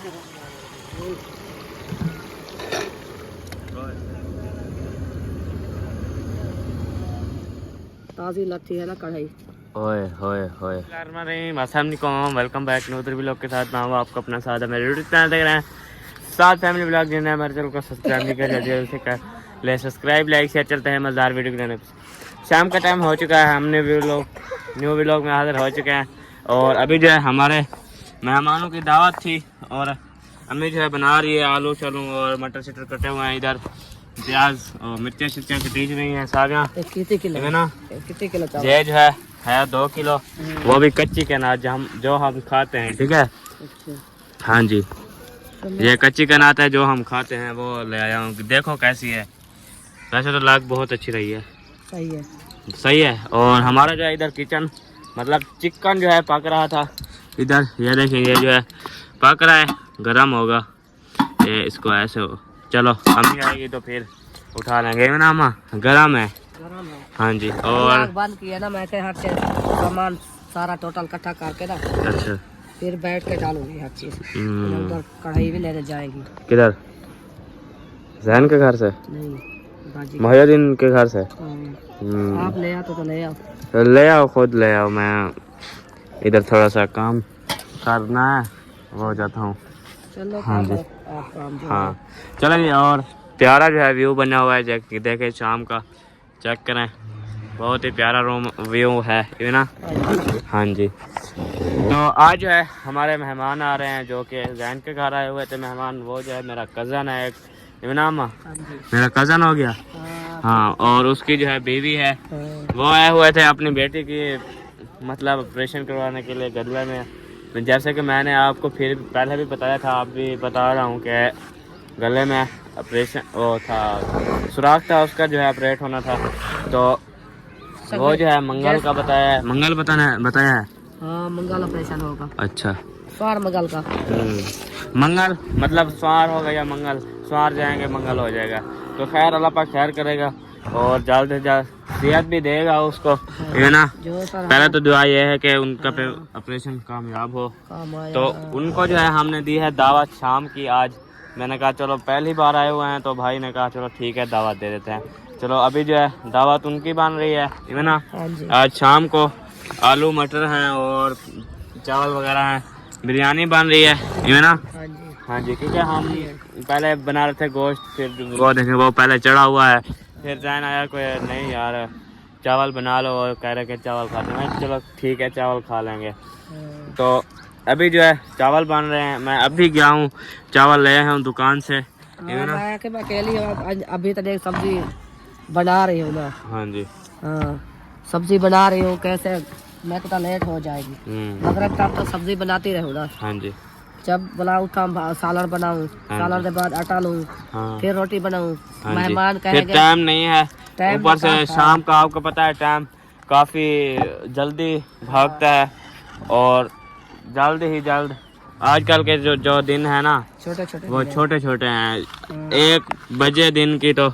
ताज़ी लगती है ना कढ़ाई। ओए होए होए। अस्सलाम वालेकुम, वेलकम बैक न्यू ब्लॉग के साथ। मैं हूँ आपको अपना साथ है, मेरे यूट्यूब चैनल देख रहे हैं साथ फैमिली ब्लॉग। जिन्हें हमारे चैनल को सब्सक्राइब नहीं किया जल्दी से कर ले सब्सक्राइब, लाइक शेयर। चलते हैं मज़ेदार वीडियो बनाने। शाम का टाइम हो चुका है, हमने न्यू व्लॉग में हाजिर हो चुके हैं। और अभी जो है हमारे मेहमानों की दावत थी और अम्मी जो है बना रही है आलू शालू और मटर शटर कटे हुए हैं। इधर प्याज और मिर्चें शिर्चें कटीज रही हैं सारियाँ। कितने किलो है ना? कितने किलो चावल? ये जो है 2 किलो, वो भी कच्ची के अनाज जो हम खाते हैं। ठीक है। अच्छा। हाँ जी, ये कच्ची के अनाज है जो हम खाते हैं, वो ले आया हूँ। देखो कैसी है। वैसे तो लाग बहुत अच्छी रही है। सही है, सही है। और हमारा जो है इधर किचन मतलब चिकन जो है पक रहा था इधर। ये देखें, ये जो है पक रहा है, गरम होगा ये। इसको ऐसे हो, चलो अम्मी आएगी तो फिर उठा लेंगे ना। अम्मा गरम है। हाँ जी। और बंद किया ना, मैं हर चीज सामान सारा टोटल इकट्ठा करके ना, अच्छा फिर बैठ के डालूंगी हर चीज। उधर कढ़ाई भी लेने जाएंगी। किधर? जहन के घर से नहीं, बाजी मोहिउद्दीन के घर से। आप ले आओ तो ले आओ। ले आओ, खुद ले आओ। मैं इधर थोड़ा सा काम करना है, वो जाता हूँ। चलो। हाँ जी। आप काम जो हाँ चलेंगे। और प्यारा जो है व्यू बना हुआ है, देखे शाम का, चेक करें। बहुत ही प्यारा रूम व्यू है ना। हाँ जी। तो आज जो है हमारे मेहमान आ रहे हैं जो कि जैन के घर आए हुए थे मेहमान। वो जो है मेरा कज़न है एक, इनामा मेरा कज़न हो गया। हाँ, और उसकी जो है बीवी है। वो आए हुए थे अपनी बेटी की मतलब ऑपरेशन करवाने के लिए गले में। जैसे कि मैंने आपको फिर पहले भी बताया था, आप भी बता रहा हूँ कि गले में ऑपरेशन वो था, सुराख था उसका, जो है ऑपरेट होना था। तो वो जो है मंगल का बताया है, मंगल बताया है। हाँ, मंगल ऑपरेशन होगा। अच्छा, स्वार मंगल का। मंगल मतलब स्वार होगा या मंगल, स्वार जाएंगे मंगल हो जाएगा। तो खैर अल्लाह पाक खैर करेगा और जल्द से जल्द सेहत भी देगा उसको, है ना। पहले तो दुआ ये है कि उनका ऑपरेशन कामयाब हो। तो उनको जो है हमने दी है दावत शाम की आज। मैंने कहा चलो पहली बार आए हुए हैं तो भाई ने कहा चलो ठीक है दावत दे देते हैं। चलो अभी जो है दावत उनकी बन रही है ना। आज शाम को आलू मटर हैं और चावल वगैरह हैं, बिरयानी बन रही है ना। हाँ जी, क्योंकि हम पहले बना रहे थे गोश्त, फिर वो देखें वो पहले चढ़ा हुआ है। फिर जैन आया कोई नहीं यार चावल बना लो, और कह रहे कि चावल खाते हैं। चलो ठीक है चावल खा लेंगे। तो अभी जो है चावल बन रहे हैं। मैं अभी गया हूँ, चावल ले हूँ दुकान से। मैं अकेली अभी तक सब्जी बना रही हूँ ना। हाँ जी। हाँ, सब्जी बना रही हूँ। कैसे मैं तो लेट हो जाएगी, मगर तब तो सब्जी बनाती रहूँ ना। हाँ जी। जब बनाऊँ तब सालन बनाऊँ, सालन के बाद आटा लूँ, फिर रोटी बनाऊँ। मेहमान कहेंगे टाइम नहीं है, ऊपर से शाम का आपको पता है टाइम काफ़ी जल्दी भागता है। और जल्द ही जल्द आजकल के जो दिन है ना वो छोटे छोटे हैं। 1 बजे दिन की तो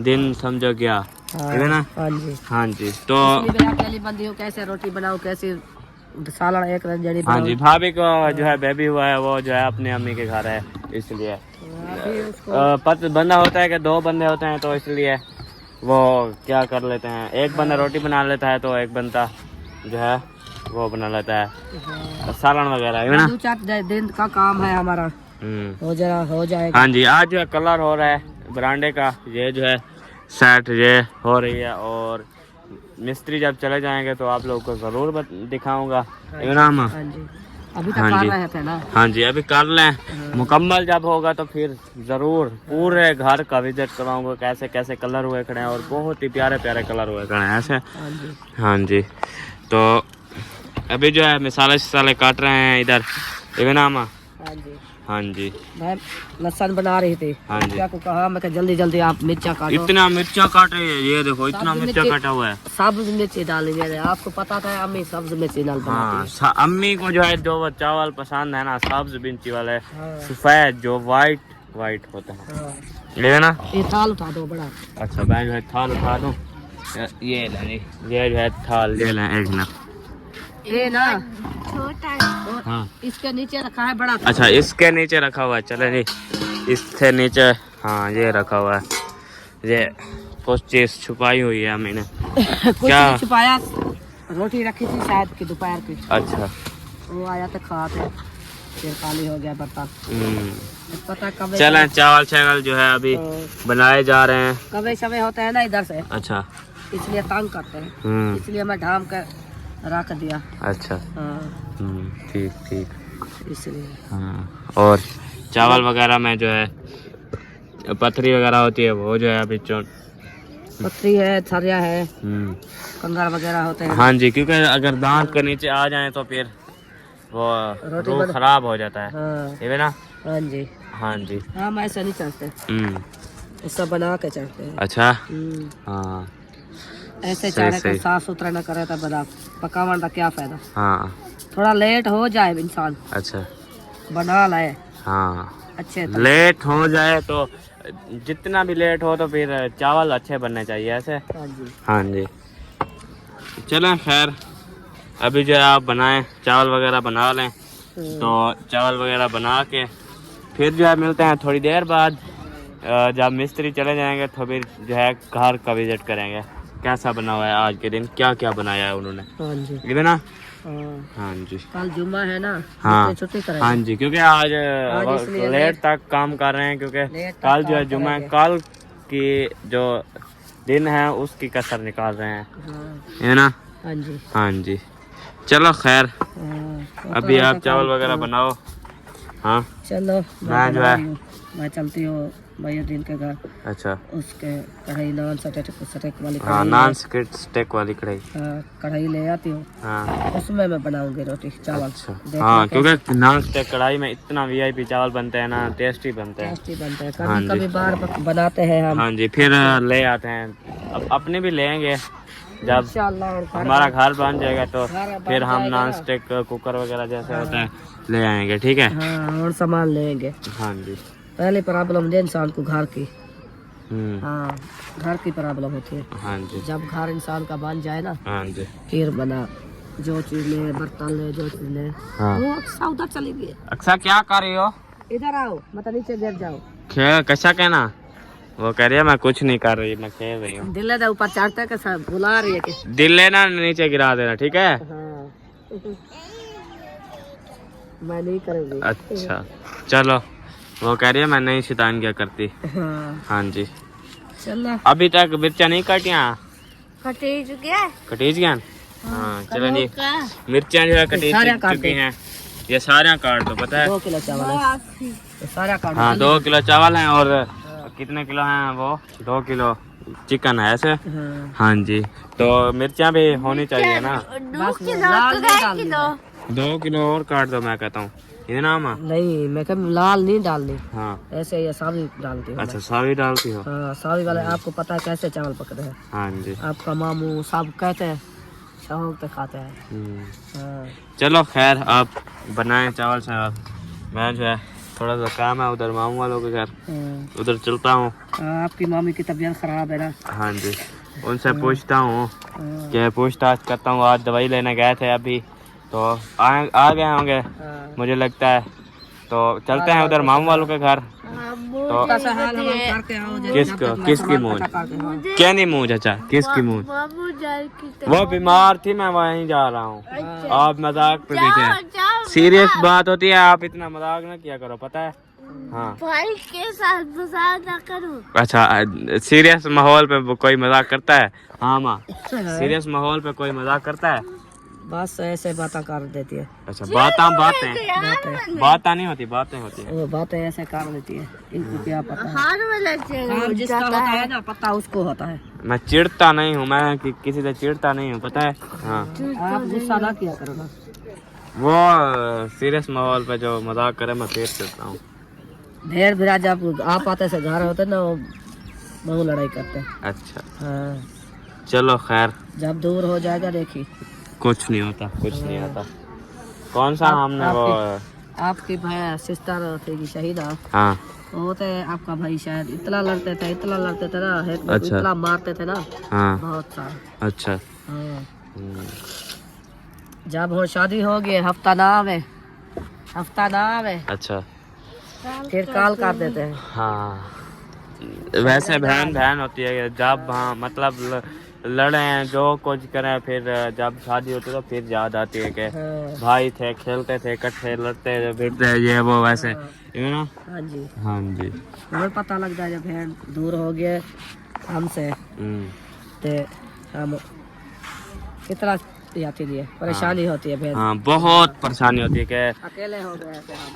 दिन समझो क्या है ना। हाँ जी। हाँ जी। तो अकेली बंदी हूँ, कैसे रोटी बनाऊँ, कैसे सालन एक जड़ी। हाँ जी, भाभी को जो है बेबी हुआ है, वो जो है अपनी अम्मी के घर है, इसलिए बंदा होता है कि 2 बंदे होते हैं तो इसलिए वो क्या कर लेते हैं, एक बंदा रोटी बना लेता है तो एक बंदा जो है वो बना लेता है सालन वगैरह, है ना। 2-4 दिन का काम है हमारा, हो जाएगा। हाँ जी, आज जो है कलर हो रहा है बरांडे का, ये जो है सेट ये हो रही है। और मिस्त्री जब चले जाएंगे तो आप लोगों को ज़रूर दिखाऊंगा, है ना। अभी तक कर रहे थे ना। हाँ जी, अभी कर लें, मुकम्मल जब होगा तो फिर ज़रूर पूरे घर का विजिट कराऊंगा, कैसे कैसे कलर हुए खड़े हैं। और बहुत ही प्यारे प्यारे कलर हुए खड़े हैं ऐसे। हाँ जी। तो अभी जो है मिसाले काट रहे हैं इधर, इवनामा। हाँ जी, मैं लहसुन बना रही थी। हाँ जी। को कहा मैं जल्दी जल्दी आप मिर्चा काटो। इतना मिर्चा काट रही है, ये देखो इतना मिर्चा काटा हुआ है। सब्ज मिर्ची डालेंगे, आपको पता था अम्मी सब्ज मिर्ची डाल बनाती है। अम्मी को जो है जो चावल पसंद है ना, सब्ज मिर्ची वाले, सफेद जो वाइट होता है, ये ना। ये थाल उठा दो बड़ा। अच्छा मैं थाल उठा दूं, ये जो है थाल ले लें एक ना। ये ना छोटा है। हाँ इसके नीचे रखा है बड़ा। अच्छा, इसके नीचे रखा हुआ है। चले जी, इसके नीचे हाँ ये रखा हुआ है। ये कुछ चीज छुपाई हुई है मैंने। कुछ क्या? नहीं छुपाया, रोटी रखी थी शायद की दोपहर की, अच्छा। वो आया तो खाते, फिर खाली हो गया बर्तन। पता कब चलें, चावल चावल जो है अभी बनाए जा रहे हैं। कभी समय होता है ना इधर से, अच्छा। इसलिए तंग करते हैं, इसलिए मैं ढाम कर रख दिया। अच्छा। हाँ ठीक ठीक। इसलिए। हाँ, और चावल वगैरह में जो है पथरी वगैरह होती है वो जो है अभी पथरी है, छरिया है, कंगार वगैरह होते हैं। हाँ जी, क्योंकि अगर दांत के नीचे आ जाए तो फिर वो रूह खराब हो जाता है। हाँ ये ना। हाँ जी, हाँ जी। हम ऐसे नहीं चढ़ते, सब बना के चढ़ते हैं। अच्छा। हाँ ऐसे सही, चढ़े सही। साफ सुथरा न करे तो बना पकावन का क्या फायदा। हाँ। थोड़ा लेट हो जाए इंसान, अच्छा। बना लाए हाँ, अच्छे तो। लेट हो जाए तो जितना भी लेट हो तो फिर चावल अच्छे बनने चाहिए ऐसे। हाँ जी। हाँ जी। चलें, खैर अभी जो है आप बनाएं, चावल वगैरह बना लें। तो चावल वगैरह बना के फिर जो है मिलते हैं थोड़ी देर बाद। जब मिस्त्री चले जाएंगे तो फिर जो है घर का विजिट करेंगे, कैसा बना हुआ है आज के दिन, क्या क्या बनाया है उन्होंने। हाँ जी। ये ना। हाँ। हाँ जी। कल जुम्मा है ना, हाँ छुट्टी करेंगे। हाँ जी, क्योंकि आज इसलिए लेट तक काम कर रहे हैं, क्योंकि लेट तक कल जो है काम जुम्मा है, करेंगे। कल की जो दिन है उसकी कसर निकाल रहे हैं। हाँ है ना। हाँ जी। हाँ जी। चलो खैर, अभी आप चावल वगैरह बनाओ। हाँ चलो मैं जो है मैं चलती हूँ दिन के घर। अच्छा। उसके कढ़ाई नान सटेक वाली हाँ, कढ़ाई नान स्टेक वाली कढ़ाई। हाँ, कढ़ाई ले आती हूँ, हाँ। उसमें मैं बनाऊंगी रोटी चावल। अच्छा। हाँ, क्योंकि नान स्टेक कढ़ाई में इतना वीआईपी चावल बनते हैं ना, टेस्टी बनते हैं। टेस्टी बनते हैं। हाँ कभी जी। कभी बार बनाते हैं हम। हाँ जी, फिर ले आते हैं। अब अपने भी लेंगे जब इंशाल्लाह हमारा घर बन जाएगा तो घर बन फिर हम जाएगा नॉन ना। स्टिक कुकर वगैरह जैसे होता है ले आएंगे। ठीक है। हाँ, और सामान लेंगे। हाँ जी। पहले प्रॉब्लम है इंसान को घर की। हम्म। हाँ, घर की प्रॉब्लम होती है। हाँ जी। जब घर इंसान का बन जाए ना, हाँ जी। फिर बना जो चीज ले, बर्तन ले, जो चीज ले। हाँ। वो अक्सा उधर चली गई। अक्सा क्या कर रही हो? इधर आओ, मत नीचे गिर जाओ। कैसा कहना? वो कह रही है मैं कुछ नहीं कर रही, मैं खेल रही हूँ। दिल ले ऊपर चढ़ते के सब बुला रही है कि दिल लेना, नीचे गिरा देना। ठीक है। हाँ। मैं नहीं करूँगी। अच्छा चलो, वो कह रही है मैं नहीं शैतान क्या करती। हाँ हाँ जी। चलो, अभी तक मिर्चा नहीं काटिया? कटी चुके कटीज गया। हाँ चलो जी, मिर्चा जो है कटीज चुकी हैं। ये सारे काट दो। पता है 2 किलो चावल है, ये सारा काट हाँ, 2 किलो चावल हैं और कितने किलो हैं वो? 2 किलो चिकन है ऐसे। हाँ जी, तो मिर्चा भी होनी चाहिए ना। बस लाल नहीं डालनी है। 2 किलो और काट दो, मैं कहता हूँ। ये नाम है? नहीं, मैं कभी लाल नहीं डालनी, हाँ। ऐसे ये सावी डालती हूँ। अच्छा, सावी डालती हो? हाँ, सावी वाले आपको पता है कैसे चावल पकते हैं। हाँ जी। आपका मामू सब कहते हैं, शौक पे खाते हैं। हाँ। चलो खैर, आप बनाएं चावल चावल। मैं जो है थोड़ा सा काम है उधर मामू वालों के घर, उधर चलता हूँ। आपकी मामी की तबीयत खराब है ना? हाँ जी, उनसे पूछता हूँ कि पूछताछ करता हूँ। आज दवाई लेने गए थे अभी, तो आ गए होंगे मुझे लगता है। तो चलते हैं उधर मामू वालों के घर। तो किसकी मूंछ? क्या नहीं मूंछ? अच्छा, किसकी मूंछ? वो बीमार थी, मैं वहीं जा रहा हूँ। आप मजाक पे देखे, सीरियस बात होती है, आप इतना मजाक ना किया करो, पता है। हाँ भाई के साथ मजाक ना करो। अच्छा, सीरियस माहौल पे कोई मजाक करता है? हाँ माँ, सीरियस माहौल पे कोई मजाक करता है? बस ऐसे बातें कर देती है। अच्छा, बातें नहीं होती, बातें होती है। वो बातें ऐसे कर देती है, इनको क्या पता है। हार में लग काम जिसका होता है ना, पता उसको होता है। मैं चिढ़ता नहीं हूँ, मैं किसी से चिढ़ता नहीं हूँ, पता है। हाँ, आप गुस्सा ना किया करो ना। वो सीरियस माहौल पे जो मजाक करे मैं फिर चिढ़ता हूँ। ढेर भिरा जब आप आते से घर होते ना, वो बहुत लड़ाई करते हैं। अच्छा हाँ, चलो खैर, जब दूर हो जाएगा देखी कुछ नहीं होता, कुछ नहीं होता। कौन सा हमने वो आपकी भाई सिस्टर थी शहीदा, हाँ, वो थे आपका भाई शायद इतना लड़ते थे ना, अच्छा। इतना मारते थे ना, हाँ। बहुत सारा। अच्छा। हाँ। जब हो शादी हो गई हफ्ता ना आवे अच्छा फिर कॉल कर देते हैं। हाँ वैसे बहन बहन होती है जब हाँ मतलब लड़े हैं जो कुछ करें फिर जब शादी होती है तो फिर याद आती है कि हाँ। भाई थे खेलते थे इकट्ठे लड़ते थे फिरते ये वो वैसे यू नो। हाँ जी हाँ जी और पता लगता है जब बहन दूर हो गए हमसे ते हम कितना जाती है परेशानी होती है बहन। हाँ बहुत परेशानी होती है कि अकेले हो गए ऐसे हम।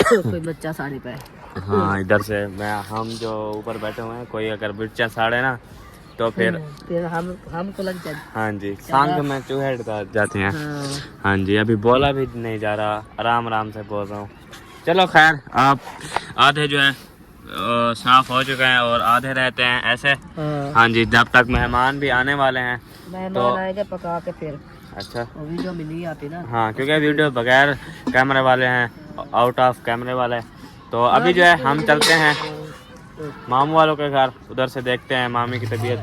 कोई बच्चा साड़ी पे हाँ इधर से मैं हम जो ऊपर बैठे हुए हैं कोई अगर बच्चा साड़े ना तो फिर हमको लग जाए। हाँ जी सांग में चूहे जाते हैं। हाँ। हाँ जी अभी बोला भी नहीं जा रहा आराम आराम से बोल रहा हूँ। चलो खैर आप आधे जो है साफ हो चुके हैं और आधे रहते हैं ऐसे। हाँ जी जब तक मेहमान भी आने वाले हैं मेहमान आएंगे पका के फिर। अच्छा वीडियो में नहीं आती ना। हाँ क्योंकि वीडियो बगैर कैमरे वाले हैं आउट ऑफ कैमरे वाले तो अभी जो है हम चलते हैं मामू वालों के घर उधर से देखते हैं मामी की तबीयत।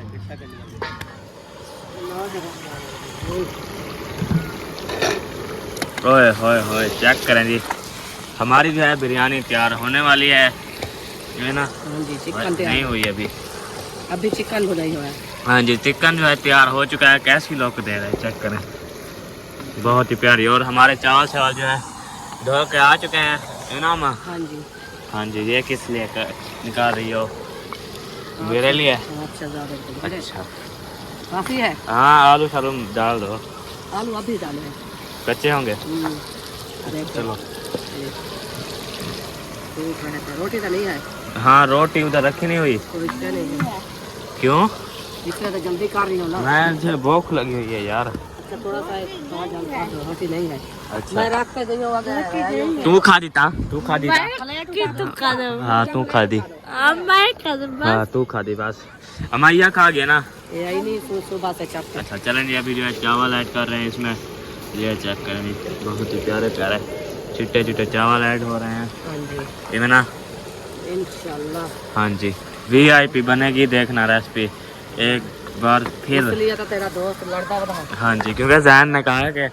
ओए होए होए चेक करें जी हमारी जो है बिरयानी तैयार होने वाली है ये ना। हाँ जी चिकन नहीं हुई अभी चिकन हो नहीं हुआ है। हाँ जी चिकन जो है तैयार हो चुका है कैसी लोग दे रहे हैं चेक करें बहुत ही प्यारी और हमारे चावल चावल जो है धो के आ चुके हैं है ना माँ। हाँ जी हाँ जी ये किस लिए निकाल रही हो मेरे लिए। अच्छा काफी है। हाँ आलू शालू डाल दो आलू अभी डाले हैं कच्चे होंगे। चलो रोटी तो नहीं है। हाँ रोटी उधर रखी नहीं हुई क्यों इसलिए तो जल्दी कर रही हूँ ना मैं भूख लगी हुई है यार। अच्छा थोड़ा सा रोटी नहीं है। अच्छा मैं रख के गई हूँ तू खा दी था हाँ तू खा दी हाँ तू खा दी बस अमाइया खा गया ना यही नहीं सुबह से चप। अच्छा चलें जी अभी जो है चावल ऐड कर रहे हैं इसमें ये चेक करें जी बहुत ही प्यारे प्यारे चिट्टे चिट्टे चावल ऐड हो रहे हैं। हाँ जी ये ना इंशाल्लाह। हाँ जी VIP बनेगी देखना रेसिपी एक बार फिर। इसलिए तो तेरा दोस्त लड़का बता। हाँ जी क्योंकि जैन ने कहा है कि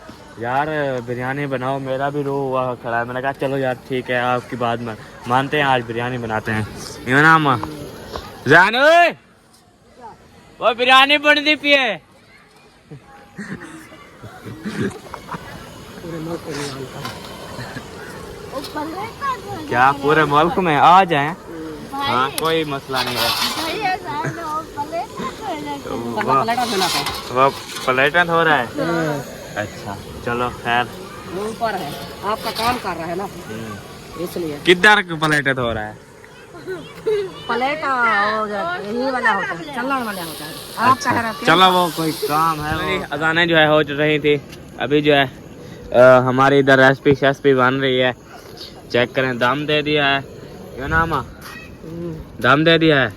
यार बिरयानी बनाओ मेरा भी रूह हुआ खड़ा है मैंने कहा चलो यार ठीक है आपकी बात में मानते हैं आज बिरयानी बनाते हैं ये ना अम्मा जैन ओए वो बिरयानी बन दी पिए पूरे मुल्क को नहीं जानता। क्या पूरे मुल्क में आ जाएं। हाँ कोई मसला नहीं है वो प्लेटन हो रहा है। अच्छा चलो खैर वो ऊपर है आपका काम कर रहा है ना इसलिए। किधर प्लेटन हो रहा है प्लेट यही वाला होता है चलने वाला होता है। आप कह रहे थे चलो वो कोई काम है अजाने जो है हो रही थी अभी जो है हमारी इधर रेसिपी बन रही है चेक करें दम दे दिया है ये ना माँ दम दे दिया है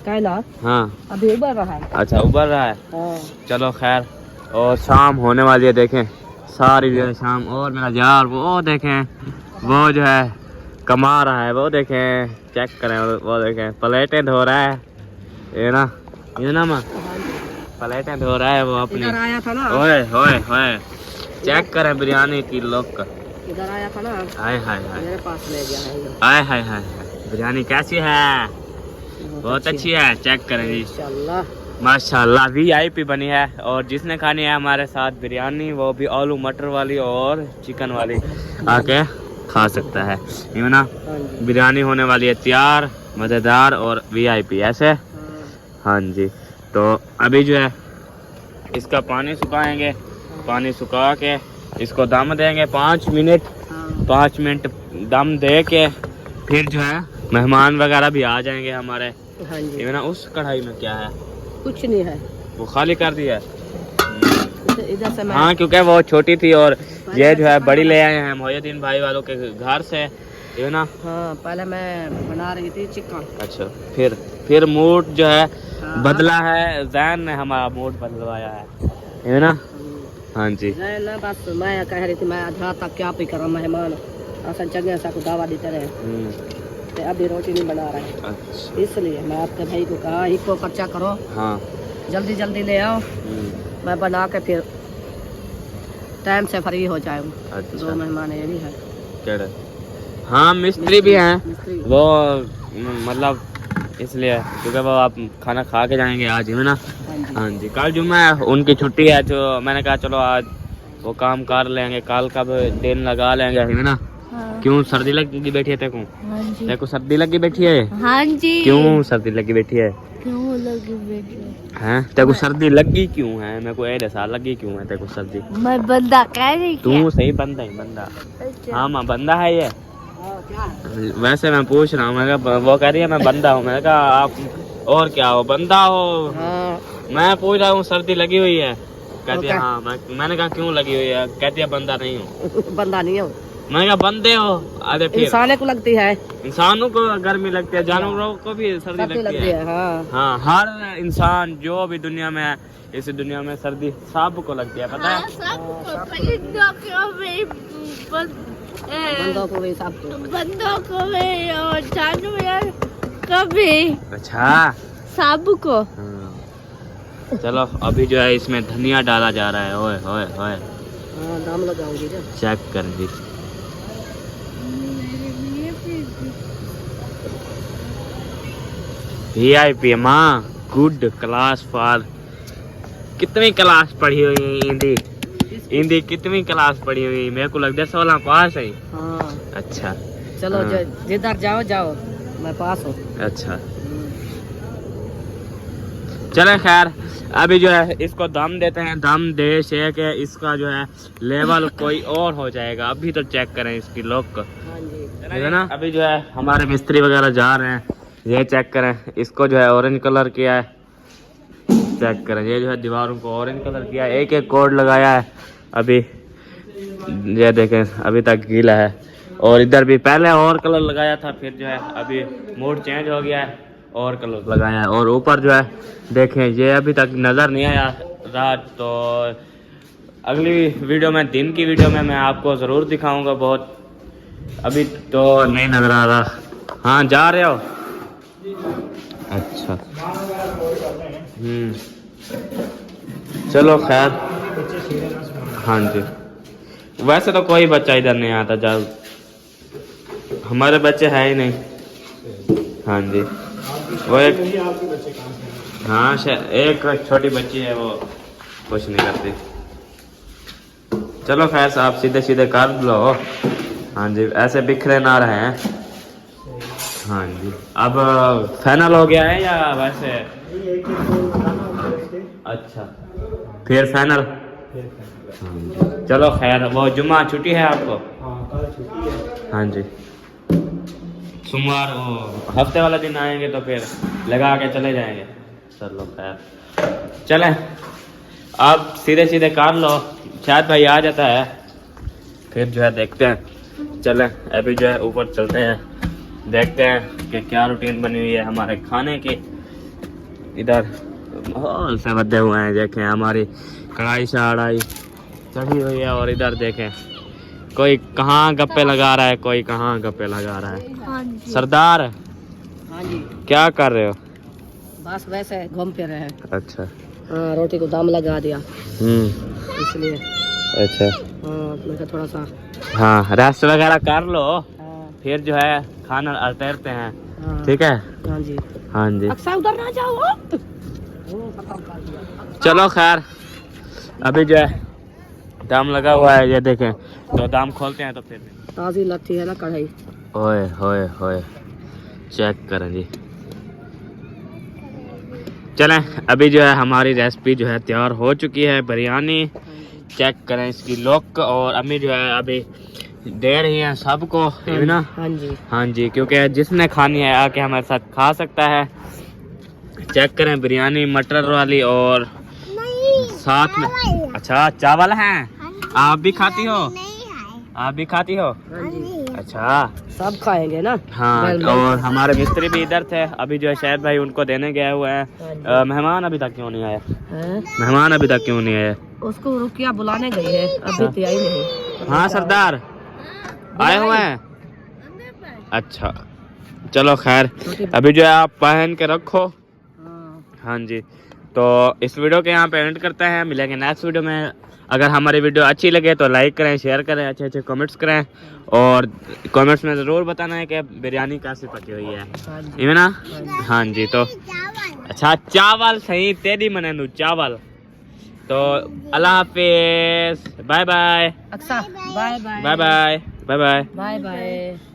कहना। हाँ अभी उबर रहा है। अच्छा उबर रहा है। हाँ। चलो खैर और शाम होने वाली है देखें सारी जो है शाम और मेरा यार वो देखें वो जो है कमा रहा है वो देखें चेक करें वो देखें प्लेटें धो रहा है ये ना माँ प्लेटें धो रहा है वो अपनी। इधर आया था ना ओए होए होए चेक करें बिरयानी की लोग का इधर आया था ना हाय हाय हाय मेरे पास ले गया है हाय हाय हाय बिरयानी कैसी है बहुत अच्छी है चेक करें जी इंशाल्लाह माशाल्लाह VIP बनी है और जिसने खानी है हमारे साथ बिरयानी वो भी आलू मटर वाली और चिकन वाली आके खा सकता है यूँ ना। बिरयानी होने वाली है तैयार मज़ेदार और VIP ऐसे। हाँ जी तो अभी जो है इसका पानी सुखाएंगे पानी सुखा के इसको दम देंगे 5 मिनट दम दे के फिर जो है मेहमान वगैरह भी आ जाएंगे हमारे। हाँ जी ना उस कढ़ाई में क्या है कुछ नहीं है वो खाली कर दिया इधर से मैं। हाँ क्योंकि वो छोटी थी और ये जो है बड़ी ले आए हैं मोहिउद्दीन भाई वालों के घर से ये ना। हाँ पहले मैं बना रही थी चिकन। अच्छा फिर मूड जो है बदला है जैन ने हमारा मूड बदलवाया है ना। हाँ जी ना बस मैं कह रही थी मैं आधा तक क्या भी करा मेहमान ऐसा जगह ऐसा को दावा देते रहे तो अभी रोटी नहीं बना रहे। अच्छा इसलिए मैं आपके भाई को कहा इसको खर्चा करो हाँ जल्दी ले आओ मैं बना के फिर टाइम से फ्री हो जाऊँ। अच्छा। 2 मेहमान ये भी है। केड़े? हाँ मिस्त्री भी हैं मिस्त्री। वो, मतलब इसलिए क्योंकि वो आप खाना खा के जाएंगे आज है ना। हाँ जी, कल जुम्मा है, उनकी छुट्टी है, जो मैंने कहा चलो आज वो काम कर लेंगे, कल का भी दिन लगा लेंगे है ना। हाँ। क्यों सर्दी लगी बैठी है तेको? हाँ जी। तेको सर्दी लगी बैठी है? हाँ जी। क्यों सर्दी लगी बैठी है? क्यों लगी बेटी? हैं तेको सर्दी लगी क्यों है? मेरे को ये साल लगी क्यों है तेको सर्दी? मैं बंदा कह रही तू सही बंदा ही बंदा। हाँ माँ बंदा है ये। वैसे मैं पूछ रहा हूँ, मैं कहा वो कह रही है मैं बंदा हूँ, मैंने कहा आप और क्या हो, बंदा हो? हाँ। मैं पूछ रहा हूँ सर्दी लगी हुई है, कहती है Okay. हाँ। मैंने कहा क्यों लगी हुई है? कहती है बंदा नहीं हूँ। बंदा नहीं हो, मैंने कहा बंदे हो। अरे फिर इंसाने को लगती है, इंसानों को गर्मी लगती है, जानवरों को भी सर्दी सबको लगती है। हाँ। हाँ हर इंसान जो भी दुनिया में है, इस दुनिया में सर्दी सबको लगती है, पता है? बंदों को भी सबको। बंदों को भी और जानवर को भी, अच्छा सबको। हाँ। चलो अभी जो है इसमें धनिया डाला जा रहा है। ओए ओए ओए, हाँ दाम लगाऊंगी ना। चेक कर जी। VIP माँ, गुड क्लास फॉर। कितनी क्लास पढ़ी हुई है हिंदी? हिंदी कितनी क्लास पढ़ी हुई? मेरे को लगता है 16 पास है। हाँ अच्छा चलो हाँ। जिधर जाओ जाओ, मैं पास हूँ। अच्छा चले खैर, अभी जो है इसको दम देते हैं, दम दे से के इसका जो है लेवल कोई और हो जाएगा। अभी तो चेक करें इसकी लुक हाँ जी। है ना। अभी जो है हमारे मिस्त्री वगैरह जा रहे हैं, ये चेक करें, इसको जो है ऑरेंज कलर किया है, चेक करें ये जो है दीवारों को ऑरेंज कलर किया है, एक एक कोड लगाया है। अभी ये देखें अभी तक गीला है, और इधर भी पहले और कलर लगाया था, फिर जो है अभी मूड चेंज हो गया है और कलर लगाया है। और ऊपर जो है देखें ये अभी तक नज़र नहीं आया रात, तो अगली वीडियो में, दिन की वीडियो में मैं आपको ज़रूर दिखाऊंगा। बहुत अभी तो नहीं नजर आ रहा। हाँ जा रहे हो? अच्छा चलो खैर। हाँ जी, वैसे तो कोई बच्चा इधर नहीं आता, जब हमारे बच्चे है ही नहीं। हाँ जी वो एक, हाँ एक छोटी बच्ची है, वो कुछ नहीं करती। चलो खैर साहब सीधे सीधे कर लो। हाँ जी ऐसे बिखरे ना रहे हैं। हाँ जी अब फाइनल हो गया है या वैसे? अच्छा फिर फाइनल। चलो खैर, वो जुम्मा छुट्टी है आपको? हाँ जी, सोमवार वो हफ्ते वाला दिन आएंगे तो फिर लगा के चले जाएंगे। चलो खैर चलें, आप सीधे सीधे कर लो, शायद भाई आ जाता है, फिर जो है देखते हैं। चलें अभी जो है ऊपर चलते हैं, देखते हैं कि क्या रूटीन बनी हुई है हमारे खाने की। इधर माहौल से बदे हुए हैं, देखें हमारी कढ़ाई शढ़ाई चढ़ी हुई है, और इधर देखें कोई कहाँ गप्पे लगा रहा है, कोई कहाँ गप्पे लगा रहा है। हाँ जी। सरदार हाँ जी क्या कर रहे हो? बस वैसे घूम फिर रहे हैं। अच्छा हाँ रोटी को दाम लगा दिया इसलिए। अच्छा हाँ मैं कहा थोड़ा सा। हाँ रेस्ट वगैरह कर लो, हाँ फिर जो है खाना अतरते हैं। हाँ। ठीक है हाँ जी हाँ जी अक्सर उधर ना जाओ। चलो खैर, अभी जो है दाम लगा हुआ है, ये देखें, तो दाम खोलते हैं तो फिर। ताज़ी लगती है ना कढ़ाई। ओए होए होए, चेक करें जी। चलें अभी जो है हमारी रेसिपी जो है तैयार हो चुकी है, बिरयानी। चेक करें इसकी लुक, और अम्मी जो है अभी दे रही हैं सबको, है ना। हाँ जी हाँ जी, क्योंकि जिसने खानी है आके हमारे साथ खा सकता है। चेक करें बिरयानी मटर वाली, और साथ में अच्छा चावल हैं। आप भी खाती हो? आप भी खाती हो? हाँ जी अच्छा सब खाएंगे ना। हाँ, बैल और हमारे मिस्त्री भी इधर थे, अभी जो है शायद भाई उनको देने गए हुए हैं। मेहमान अभी तक क्यों नहीं आया? हैं? मेहमान अभी तक क्यों नहीं आया? उसको रुकिया बुलाने गई है, अभी तो आई नहीं। हाँ सरदार आए हुए हैं। अच्छा चलो खैर, अभी जो है आप पहन के रखो। हाँ हाँ जी, तो इस वीडियो के यहाँ पे एंड करते हैं, मिलेंगे नेक्स्ट वीडियो में। अगर हमारी वीडियो अच्छी लगे तो लाइक करें, शेयर करें, अच्छे अच्छे कमेंट्स करें और कमेंट्स में ज़रूर बताना है कि बिरयानी कैसी पकी हुई है, ये ना। हाँ जी, तो अच्छा चावल सही तेरी मने चावल। तो अल्लाह हाफिज, bye bye, Aqsa bye bye bye bye bye bye bye bye.